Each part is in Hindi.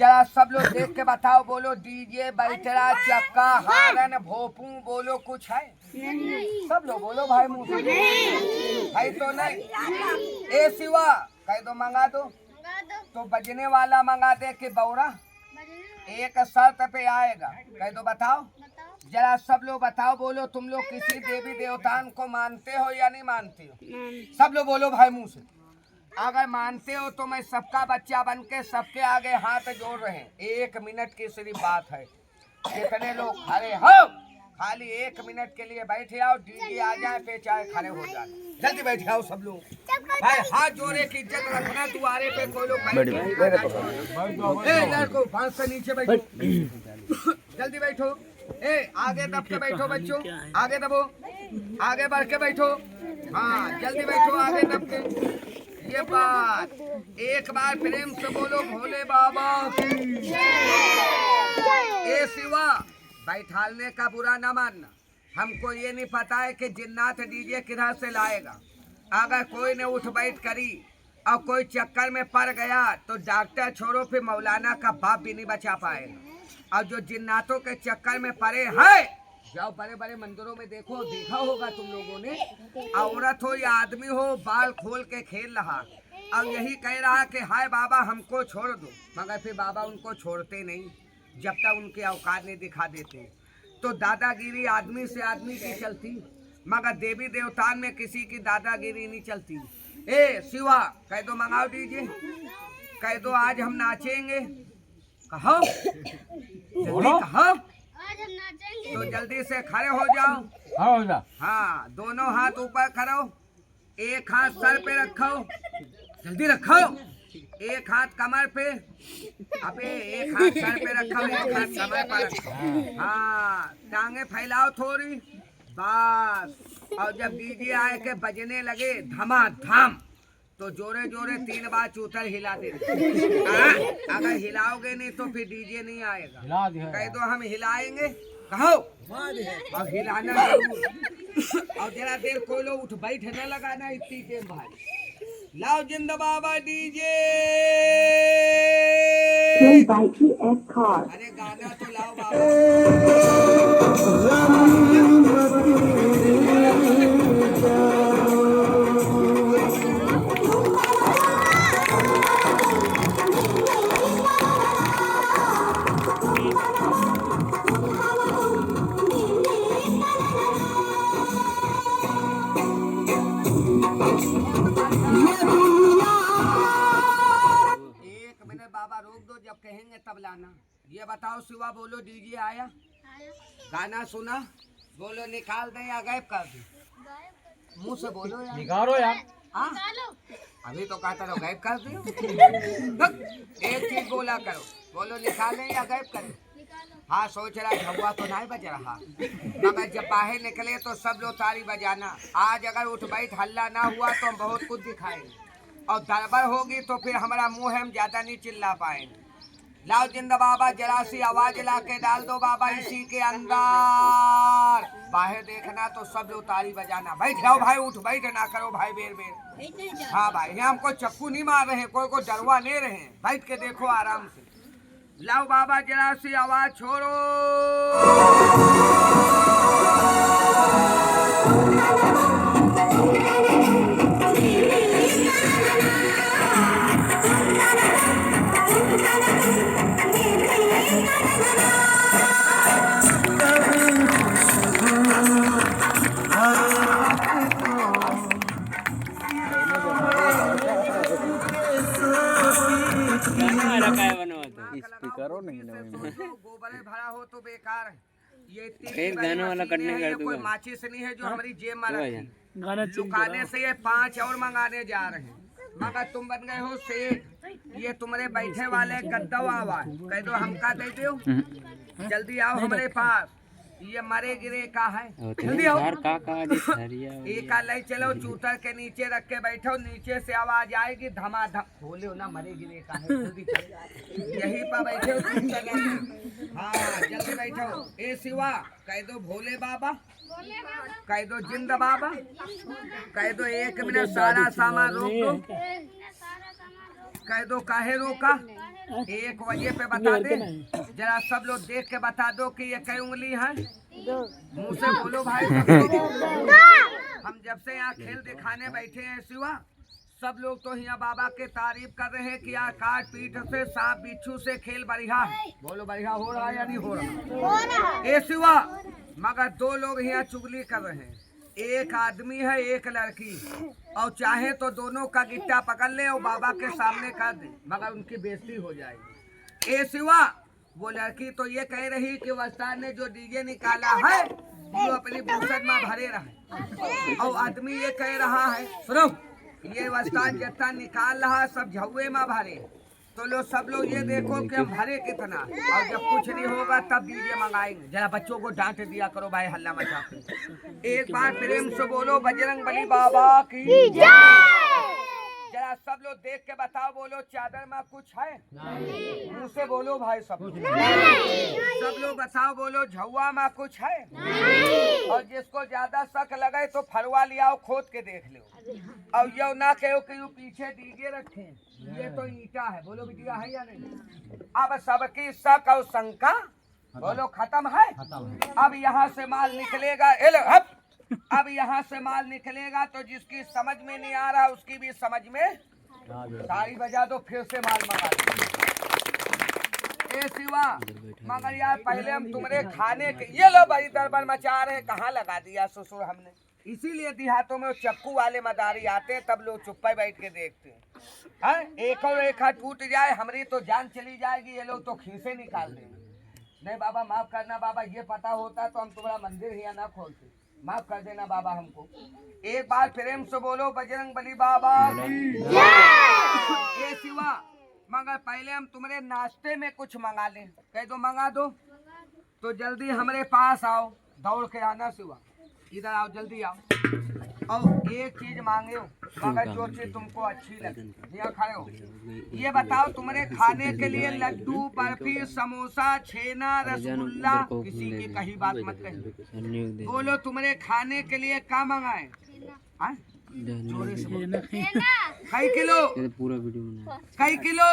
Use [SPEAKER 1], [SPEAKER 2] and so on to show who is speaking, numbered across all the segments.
[SPEAKER 1] जरा सब लोग देख के बताओ, बोलो डीजे बैठरा चक्का हारन भोपू बोलो कुछ है? सब लोग बोलो भाई मुंह से भाई तो नहीं। ए शिवा कह दो मंगा दो तो बजने वाला मंगा दे कि बौरा एक शर्त पे आएगा, कह दो बताओ जरा सब लोग बताओ, बोलो तुम लोग किसी देवी देवतान को मानते हो या नहीं मानते हो? सब लोग बोलो भाई मुंह से। अगर मानते हो तो मैं सबका बच्चा बन के सबके आगे हाथ जोड़ रहे हैं। 1 मिनट की सिर्फ बात है, कितने लोग खड़े हो? खाली 1 मिनट के लिए बैठे आओ, डीजे आ जाए पे चाहे खड़े हो जाए, जल्दी बैठ आओ सब लोग। भाई हाथ जोड़े की इज्जत रखना, तुम्हारे पे कोई लोग लड़को 5 से नीचे बैठो, जल्दी बैठो। ए आगे दब के बैठो बच्चों, आगे दबो, आगे बढ़ के बैठो, हाँ जल्दी बैठो आगे दब के। ये बात एक बार प्रेम से बोलो भोले बाबा की। ए शिवा बैठालने का बुरा न मानना, हमको ये नहीं पता है कि जिन्नात डीजे किधर से लाएगा। अगर कोई ने उठ बैठ करी और कोई चक्कर में पड़ गया तो डॉक्टर छोड़ो फिर मौलाना का बाप भी नहीं बचा पाएगा। और जो जिन्नातों के चक्कर में पड़े हैं, जाओ बड़े बड़े मंदिरों में देखो, देखा होगा तुम लोगों ने, औरत हो या आदमी हो बाल खोल के खेल रहा और यही कह रहा कि हाय बाबा हमको छोड़ दो, मगर फिर बाबा उनको छोड़ते नहीं जब तक उनके औकात नहीं दिखा देते। तो दादागिरी आदमी से आदमी की चलती, मगर देवी देवतान में किसी की दादागिरी नहीं चलती। ए शिवा कह दो मंगाओ डीजे, कह दो आज हम नाचेंगे, कहो कहो तो जल्दी से खड़े हो जाओ। हाँ दोनों हाथ ऊपर करो, एक हाथ सर पे रखो, जल्दी रखो, एक हाथ कमर पे, अबे एक हाथ सर पे रखो, एक हाथ कमर पर रखो, हाँ टांगे फैलाओ थोड़ी बस। और जब डीजे आए के बजने लगे धमाधम तो जोरे जोरे 3 बार चूतर हिला दे। अगर हिलाओगे नहीं तो फिर डीजे नहीं आएगा। कह दो हम हिलाएंगे, कहो और हिलाना जरूर। और जरा देर कोई लोग उठ बैठ न लगाना इतनी देर भाई। लाओ जिंदा बाबा डीजे, अरे गाना तो लाओ बाबा रोक दो, जब कहेंगे तब लाना। ये बताओ शिवा बोलो डीजे आया? गाना सुना? बोलो निकाल दें या गायब कर दें? मुंह से बोलो यार, निकालो यार। हाँ अभी तो कहता रहो गायब कर दो। एक चीज बोला करो, बोलो निकालें या गायब करें? हाँ सोच रहा झुआ तो नहीं बज रहा, मगर जब बाहर निकले तो सब लोग ताली बजाना। आज अगर उठ बैठ हल्ला ना हुआ तो हम बहुत कुछ दिखाएंगे, और दरबार होगी तो फिर हमारा मुंह है, हम ज्यादा नहीं चिल्ला पाएंगे। लाओ जिंदा बाबा जरा सी आवाज ला के डाल दो बाबा इसी के अंदर। बाहर देखना तो सब लोग ताली बजाना। बैठ जाओ भाई, उठ बैठ ना करो भाई बेर बेर। हाँ भाई यहाँ हमको चप्पू नहीं मार रहे, कोई को डरवा ले रहे हैं, बैठ के देखो आराम से। लाओ बाबा जरा सी आवाज छोड़ो। गोबर भरा हो तो बेकार है, ये गाना वाला कटने कर दूंगा। कोई माचिस नहीं है जो हमारी जेब में रखी, दुकाने से ये 5 और मंगाने जा रहे हैं, मगर तुम बन गए हो सेठ। ये तुम्हारे बैठे वाले गद्दा आवाज कह दो हमका दे दो, जल्दी आओ हमारे पास। ये मरे गिरे का है, जल्दी आओ। एक ले चलो, चूतर के नीचे रख के बैठो, नीचे से आवाज आएगी धमाधम। बोले ना मरे गिरे का है, जल्दी यहीं पर बैठो। हाँ जल्दी बैठो। ए शिवा कह दो भोले बाबा, कह दो जिंदा बाबा, कह दो 1 मिनट सारा सामान रोक दो। कह दो काहे रोका, 1 बजे पे बता दे। जरा सब लोग देख के बता दो कि ये कई उंगली है। मुंह से बोलो भाई सब। हम जब से यहाँ खेल दिखाने बैठे हैं शिवा, सब लोग तो यहाँ बाबा के तारीफ कर रहे हैं कि यहाँ काट पीट से सांप बिच्छू से खेल बढ़िया है। बोलो बढ़िया हो रहा है या नहीं हो रहा? ए शिवा, मगर 2 लोग यहाँ चुगली कर रहे हैं। एक आदमी है, एक लड़की, और चाहे तो दोनों का गिट्टा पकड़ ले और बाबा के सामने कर दे, मगर उनकी बेइज्जती हो जाएगी। ए शिवा, वो लड़की तो ये कह रही कि वस्ताद ने जो डीजे निकाला है वो अपनी फुर्सत में भरे रहे, और आदमी ये कह रहा है सुनो, ये वस्ताद जितना निकाल रहा सब झुए में भरे। तो लो सब लोग ये देखो कि हम भरे कितना, और जब कुछ नहीं होगा तब डीजे मंगाएंगे। जरा बच्चों को डांट दिया करो भाई, हल्ला मचा के। एक बार प्रेम से बोलो बजरंगबली बाबा की जय। जरा सब लोग देख के बताओ, बोलो चादर में कुछ है? मुंह से बोलो भाई सब लोग बताओ, बोलो झुआ में कुछ है? और जिसको ज्यादा शक लगे तो फरवा लियाओ, खोद के देख लो। और यो ना कहो कि वो पीछे डीजे रखे, ये तो ईटा है। बोलो बिटिया है या नहीं? अब सबकी शक और शंका बोलो खत्म है। अब यहाँ से माल निकलेगा, अब यहाँ से माल निकलेगा तो जिसकी समझ में नहीं आ रहा उसकी भी समझ में। ताली बजा दो, फिर से माल मंगा दो। ए शिवा, मगर यार पहले हम तुम्हारे खाने के ये लो भाई दरबार मचा रहे, कहाँ लगा दिया ससुर हमने। इसीलिए देहातों में चक्कू वाले मदारी आते हैं, तब लोग चुप्पे बैठ के देखते हैं। एक और एक हाथ टूट जाए हमारी तो जान चली जाएगी, ये लोग तो खीसे निकाल देंगे। नहीं बाबा माफ करना बाबा, ये पता होता तो हम तुम्हारा मंदिर ही ना खोलते। माफ कर देना बाबा हमको। एक बार प्रेम से बोलो बजरंगबली बाबा की जय। ए शिवा, मगर पहले हम तुम्हारे नाश्ते में कुछ मंगा लें। कह दो मंगा दो, तो जल्दी हमारे पास आओ, दौड़ के आना शिवा, इधर आओ, जल्दी आओ। और एक चीज मांगे हो, मगर जो चीज तुमको अच्छी लगे। यहाँ खड़े हो, ये बताओ तुम्हारे खाने के लिए लड्डू, बर्फी, समोसा, छेना, रसगुल्ला, किसी की कही बात मत कही। बोलो तुम्हारे खाने के लिए क्या मंगाए? कई किलो? कई किलो?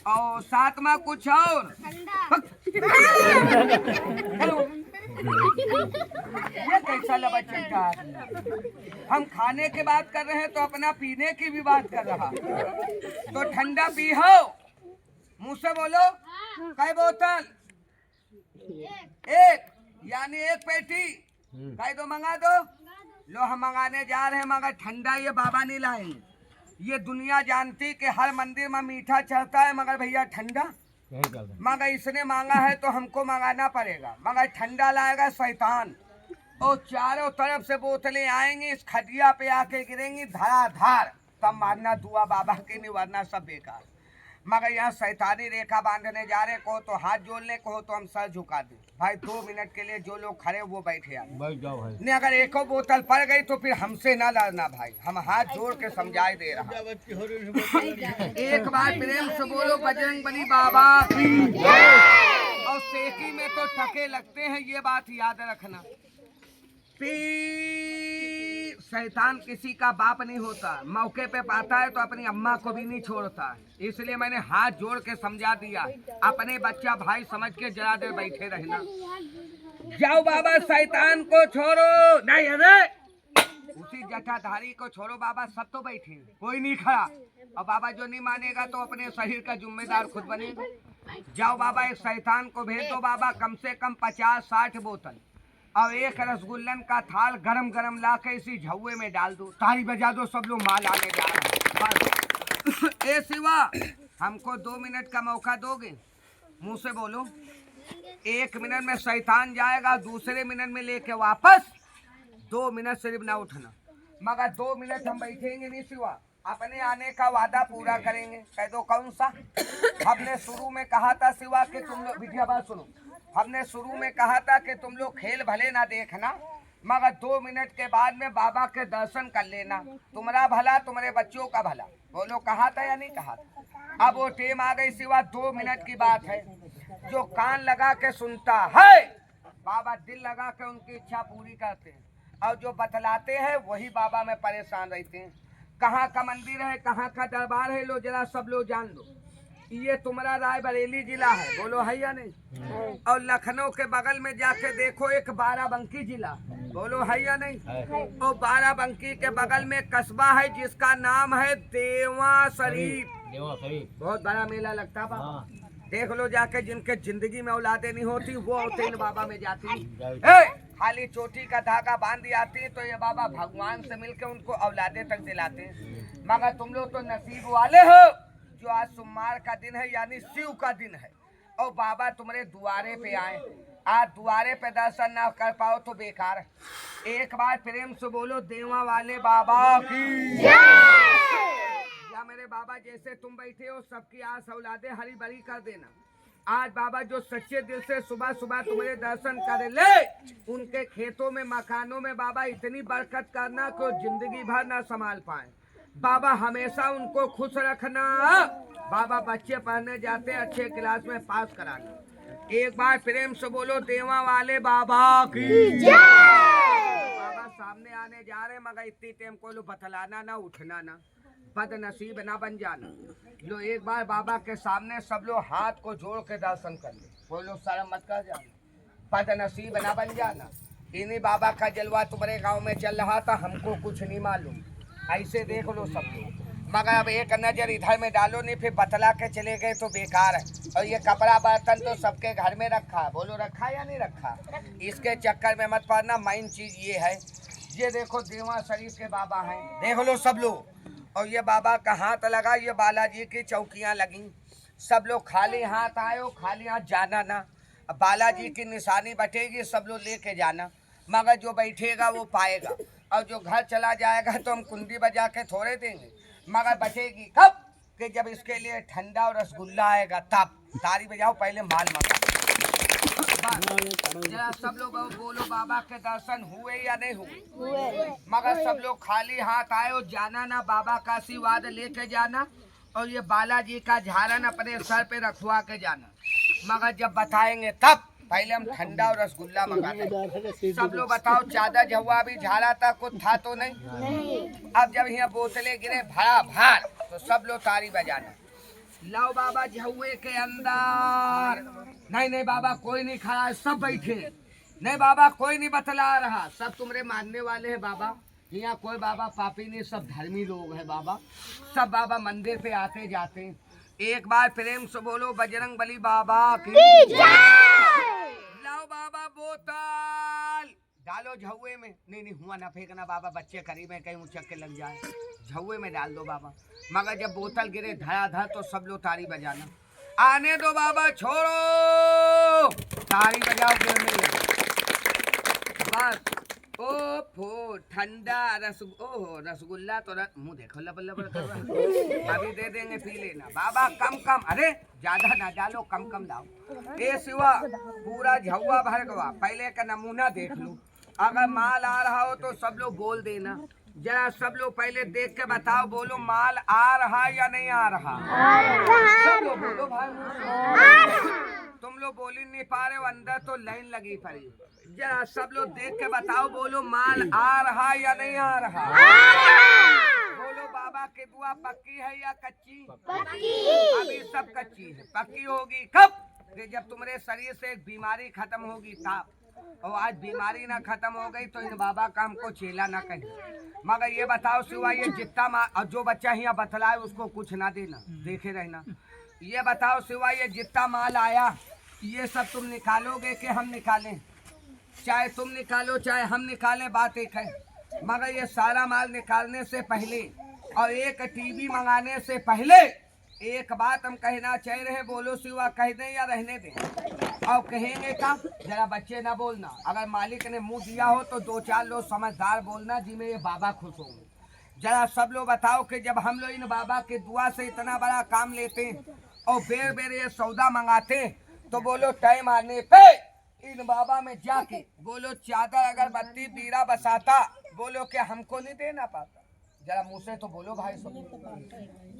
[SPEAKER 1] और साथ में कुछ और? ये कैसा लबा चलता है? हम खाने की बात कर रहे हैं तो अपना पीने की भी बात कर रहा। तो ठंडा पी हो, मुंह से बोलो। कई बोतल? एक, यानी 1 पेटी। कई दो मंगा दो। लो हम मंगाने जा रहे हैं, मगर ठंडा ये बाबा नहीं लाएंगे। ये दुनिया जानती कि हर मंदिर में मीठा चढ़ता है, मगर भैया ठंडा, मगर इसने मांगा है तो हमको मंगाना पड़ेगा। मगर ठंडा लाएगा शैतान, और चारों तरफ से बोतलें आएंगी, इस खटिया पे आके गिरेंगी धड़ाधड़, तब मारना दुआ बाबा की, नहीं वरना सब बेकार। मगर यहाँ शैतानी रेखा बांधने जा रहे, को तो हाथ जोड़ने को तो हम सर झुका दें। भाई 2 मिनट के लिए जो लोग खड़े वो बैठे आए, बैठ जाओ भाई। नहीं अगर एक बोतल पड़ गई तो फिर हमसे ना लड़ना भाई, हम हाथ जोड़ के समझाई दे रहा। एक बार प्रेम से बोलो बजरंगबली बाबा की जय। और सेकी में तो टके लगते हैं, ये बात याद रखना। शैतान किसी का बाप नहीं होता, मौके पे पाता है तो अपनी अम्मा को भी नहीं छोड़ता। इसलिए मैंने हाथ जोड़ के समझा दिया, अपने बच्चा भाई समझ के जरा देर बैठे रहना। जाओ बाबा शैतान को छोड़ो। नहीं अरे उसी जटाधारी को छोड़ो बाबा, सब तो बैठे, कोई नहीं खड़ा। और बाबा जो नहीं मानेगा तो अपने शरीर का जिम्मेदार खुद बनेगा। जाओ बाबा एक शैतान को भेज दो बाबा, कम से कम 50-60 बोतल और 1 रसगुल्लन का थाल गरम गरम ला के इसी झुए में डाल दो। ताली बजा दो, सब लोग माल आने जा रहे हैं। ए शिवा, हमको 2 मिनट का मौका दोगे? मुंह से बोलो। 1 मिनट में शैतान जाएगा, दूसरे मिनट में लेके वापस। 2 मिनट सिर्फ ना उठना, मगर 2 मिनट हम बैठेंगे नहीं शिवा, अपने आने का वादा पूरा करेंगे। कह दो कौन सा? हमने शुरू में कहा था शिवा कि तुम लोग, बिटिया बात सुनो, हमने शुरू में कहा था कि तुम लोग खेल भले ना देखना, मगर 2 मिनट के बाद में बाबा के दर्शन कर लेना, तुम्हारा भला तुम्हारे बच्चों का भला। बोलो कहा था या नहीं कहा था? अब वो टेम आ गई शिवा, 2 मिनट की बात है। जो कान लगा के सुनता है बाबा दिल लगा के उनकी इच्छा पूरी करते हैं, और जो बतलाते हैं वही बाबा में परेशान रहते हैं। कहाँ का मंदिर है, कहाँ का दरबार है, लो जरा सब लोग जान लो। ये तुम्हारा रायबरेली जिला है, बोलो है या नहीं। और लखनऊ के बगल में जाके देखो एक बाराबंकी जिला, बोलो है या नहीं। और बाराबंकी के बगल में कस्बा है जिसका नाम है देवा शरीफ। बहुत बड़ा मेला लगता है, देख लो जाके। जिनके जिंदगी में औलादे नहीं होती वो औतेन बाबा में जाती। खाली चोटी का धागा बांध दी आती तो ये बाबा भगवान से मिलके उनको औलादे तक दिलाते। मगर तुम लोग तो नसीब वाले हो जो आज सोमवार का दिन है, यानी शिव का दिन है, और बाबा तुम्हारे दुआरे पे आए। आज दुआरे पे दर्शन ना कर पाओ तो बेकार है। एक बार प्रेम से बोलो देवा वाले बाबा की या मेरे बाबा जैसे तुम बैठे हो सबकी आस औलादे हरी भरी कर देना। आज बाबा जो सच्चे दिल से सुबह सुबह तुम्हारे दर्शन करे ले, उनके खेतों में मकानों में बाबा इतनी बरकत करना कि जिंदगी भर ना संभाल पाए। बाबा हमेशा उनको खुश रखना। बाबा बच्चे पढ़ने जाते अच्छे क्लास में पास कराना। एक बार प्रेम से बोलो देवा वाले बाबा की बाबा सामने आने जा रहे, मगर इतनी टाइम को लो बतलाना ना, उठना ना, बदनसीब ना बन जाना। लो एक बार बाबा के सामने सब लोग हाथ को जोड़ के दर्शन कर ले, बोलो शर्म मत कर जाना, बदनसीब ना बन जाना। इन्हीं बाबा का जलवा तुम्हारे गांव में चल रहा था, हमको कुछ नहीं मालूम, ऐसे देख लो सब लोग। मगर अब एक नजर इधर में डालो नहीं, फिर बतला के चले गए तो बेकार है। और ये कपड़ा बर्तन तो सबके घर में रखा, बोलो रखा या नहीं रखा, इसके चक्कर में मत पड़ना। मेन चीज ये है, ये देखो देवा शरीफ के बाबा हैं, देख लो सब लोग। और ये बाबा का हाथ लगा, ये बालाजी की चौकियां लगी। सब लोग खाली हाथ आए हो, खाली हाथ जाना ना। बालाजी की निशानी बटेगी, सब लोग लेके जाना, मगर जो बैठेगा वो पाएगा। और जो घर चला जाएगा तो हम कुंडी बजा के थोड़े देंगे, मगर बचेगी कब कि जब इसके लिए ठंडा और रसगुल्ला आएगा तब। ताली बजाओ, पहले माल मंगा। जरा सब लोग बोलो बाबा के दर्शन हुए या नहीं हुए। मगर सब लोग खाली हाथ आए हो, जाना ना, बाबा का आशीर्वाद लेके जाना। और ये बालाजी का झारन अपने सर पे रखवा के जाना, मगर जब बताएंगे तब। पहले हम ठंडा और रसगुल्ला मंगाते। सब लोग बताओ, चादर झुआ भी झाड़ा था, कुछ था तो नहीं। अब जब यहाँ बोतलें गिरे भरा भार तो सब लोग ताली बजाना। लाओ बाबा झुए के अंदर। नहीं नहीं बाबा कोई नहीं खड़ा है, सब बैठे। नहीं बाबा कोई नहीं बतला रहा, सब तुम्हारे मानने वाले हैं बाबा। यहाँ कोई बाबा पापी नहीं, सब धर्मी लोग हैं बाबा। सब बाबा मंदिर पे आते जाते। एक बार प्रेम से बोलो बजरंग बली बाबा की लाओ बाबा बोतल डालो झुए में। नहीं नहीं हुआ ना फेंकना बाबा, बच्चे करीब है, कहीं उचक के लग जाए। झुए में डाल दो बाबा, मगर जब बोतल गिरे धड़ाधड़ तो सब लोग ताली बजाना। आने दो बाबा, छोड़ो, ताली बजाओ गिरने। बस ओफो ठंडा रसगुल्ला तो मुँह देखो लबल लबल कर रहा है। अभी दे देंगे, पी लेना बाबा। कम कम, अरे ज्यादा ना डालो, कम कम डालो। ए सिवा पूरा झुआ भर गवा, पहले का नमूना देख लो। अगर माल आ रहा हो तो सब लोग बोल देना। जरा सब लोग पहले देख के बताओ, बोलो माल आ रहा या नहीं आ रहा। सब लोग बोलो भाई, तुम लोग बोल ही नहीं पा रहे हो, अंदर तो लाइन लगी पड़ी। जरा सब लोग देख के बताओ, बोलो माल आ रहा या नहीं आ रहा। बोलो बाबा की दुआ पक्की है या कच्ची। पक्की। अभी सब कच्ची है, पक्की होगी कब कि जब तुम्हारे शरीर से एक बीमारी खत्म होगी तब। और आज बीमारी ना खत्म हो गई तो इन बाबा का हमको चेला ना कहीं। मगर ये बताओ सिवा ये जितना जो बच्चा यहाँ बतलाए उसको कुछ ना देना, देखे रहना। ये बताओ सिवा ये जितना माल आया ये सब तुम निकालोगे कि हम निकालें। चाहे तुम निकालो चाहे हम निकालें, बात एक है। मगर ये सारा माल निकालने से पहले और एक टीवी मंगाने से पहले एक बात हम कहना चाह रहे हैं, बोलो सिवा, कह दें या रहने दें। और कहेंगे का जरा बच्चे ना बोलना, अगर मालिक ने मुंह दिया हो तो दो चार लोग समझदार बोलना जिनमें ये बाबा खुश होंगे। जरा सब लोग बताओ कि जब हम लोग इन बाबा के दुआ से इतना बड़ा काम लेते और बेर बेर ये सौदा मंगाते तो बोलो टाइम आने पे इन बाबा में जाके बोलो चादर अगरबत्ती बीड़ा बसाता, बोलो कि हमको नहीं देना पाता। जरा मुँह से तो बोलो भाई, सब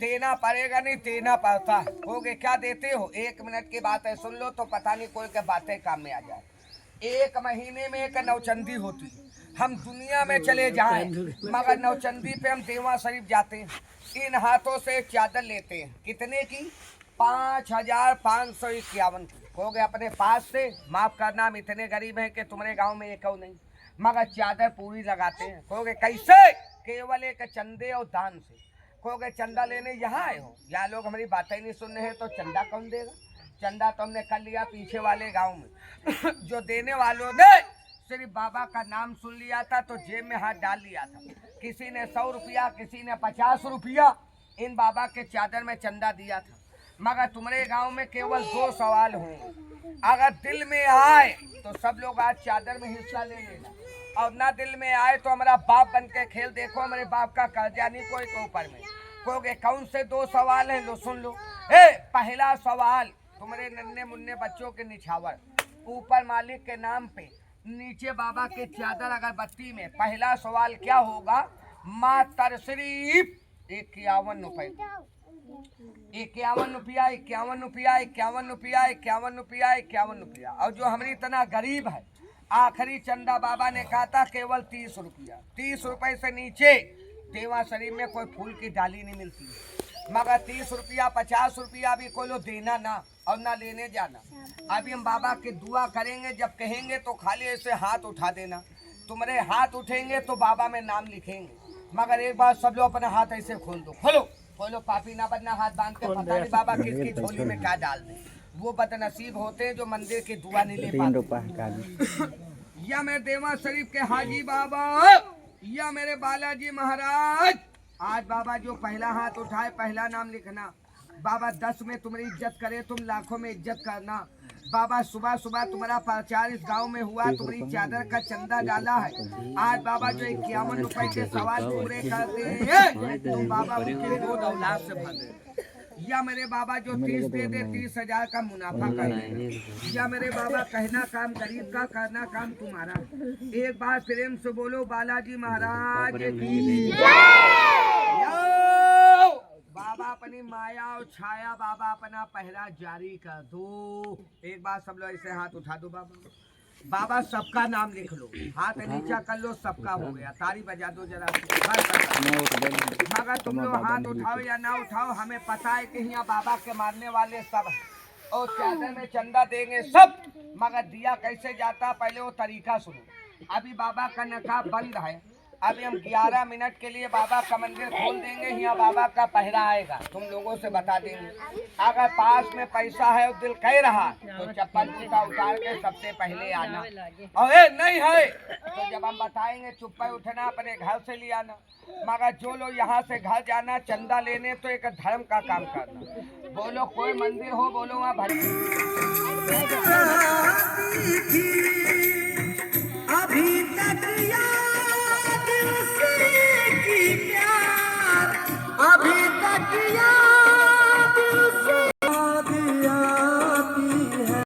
[SPEAKER 1] देना पड़ेगा नहीं, देना पड़ता है। हो गए क्या देते हो, 1 मिनट की बात है, सुन लो तो पता नहीं कोई के बातें काम में आ जाए। 1 महीने में एक नौचंदी होती, हम दुनिया में चले जाएं, मगर नौचंदी पे हम देवा शरीफ जाते हैं, इन हाथों से चादर लेते हैं। कितने की? 5551 की। कहोगे अपने पास से? माफ करना, हम इतने गरीब हैं कि तुम्हारे गांव में एक नहीं, मगर चादर पूरी लगाते हैं। कहोगे कैसे? केवल एक चंदे और दान से। कहोगे चंदा लेने यहाँ आए हो? यहाँ लोग हमारी बातें नहीं सुन रहे हैं तो चंदा कौन देगा? चंदा तो हमने कर लिया पीछे वाले गांव में। जो देने वालों ने सिर्फ बाबा का नाम सुन लिया था तो जेब में हाथ डाल लिया था। किसी ने 100 रुपया, किसी ने 50 रुपया इन बाबा के चादर में चंदा दिया था। मगर तुम्हारे गांव में केवल 2 सवाल होंगे। अगर दिल में आए तो सब लोग आज चादर में हिस्सा ले लेना, और ना दिल में आए तो हमारा बाप बन के खेल देखो। हमारे बाप का कर्जा नहीं कोई के ऊपर में। कहोगे कौन से 2 सवाल हैं? लो सुन लो। पहला सवाल, तुम्हारे नन्हे मुन्ने बच्चों के निछावर, ऊपर मालिक के नाम पे, नीचे बाबा के चादर अगरबत्ती में। पहला सवाल क्या होगा? मात्र सिर्फ 51 रुपए, 51 रुपया, 51 रुपया, 51 रुपया, 51 रुपया, 51 रुपया। और जो हमारी इतना गरीब है, आखिरी चंदा बाबा ने कहा था केवल 30 रुपया। 30 रुपए से नीचे देवा शरीफ में कोई फूल की डाली नहीं मिलती, मगर 30 रुपया 50 रुपया भी कोई लो देना ना और ना लेने जाना। अभी हम बाबा की दुआ करेंगे, जब कहेंगे तो खाली ऐसे हाथ उठा देना। तुम्हारे हाथ उठेंगे तो बाबा में नाम लिखेंगे, मगर एक बार सब लोग अपना हाथ ऐसे खोल दो। खोलो खोलो, पापी ना बनना, हाथ बांध के। पता नहीं बाबा किसकी झोली में क्या डाल दे। वो बदनसीब होते हैं जो मंदिर की दुआ नहीं ले पाते। या मैं देवा शरीफ के हाजी बाबा, या मेरे बालाजी महाराज, आज बाबा जो पहला हाथ उठाए पहला नाम लिखना। बाबा 10 में तुम्हारी इज्जत करे, तुम लाखों में इज्जत करना। बाबा सुबह सुबह तुम्हारा प्रचार इस गांव में हुआ, तुम्हारी चादर का चंदा डाला है। आज बाबा जो 51 रुपए के सवाल पूरे कर दे, तुम बाबा उनके 2 औलाद से भर दे। या मेरे बाबा जो 30 दे दे, 30,000 का मुनाफा कर दे। या मेरे बाबा कहना काम गरीब का, करना काम तुम्हारा। एक बार प्रेम से बोलो बालाजी महाराज की बाबा अपनी माया और छाया, बाबा अपना पहरा जारी कर दो। एक बार सब लोग ऐसे हाथ उठा दो। बाबा बाबा सबका नाम लिख लो, हाथ नीचा कर लो, सबका हो गया। ताली बजा दो जरा। मगर तुम लोग हाथ उठाओ या ना उठाओ, हमें पता है कि यहाँ बाबा के मानने वाले सब हैं और चादर में चंदा देंगे सब। मगर दिया कैसे जाता, पहले वो तरीका सुनो। अभी बाबा का नकाब बंद है, अभी हम 11 मिनट के लिए बाबा का मंदिर खोल देंगे। यहाँ बाबा का पहरा आएगा, तुम लोगों से बता देंगे। अगर पास में पैसा है और दिल कह रहा तो चप्पल जूता उतार के सबसे पहले आना, और नहीं है तो जब हम बताएंगे चुप्पे उठना, अपने घर से ले आना। मगर जो लोग यहाँ से घर जाना चंदा लेने तो एक धर्म का काम करना। बोलो कोई मंदिर हो, बोलो वहाँ भजन।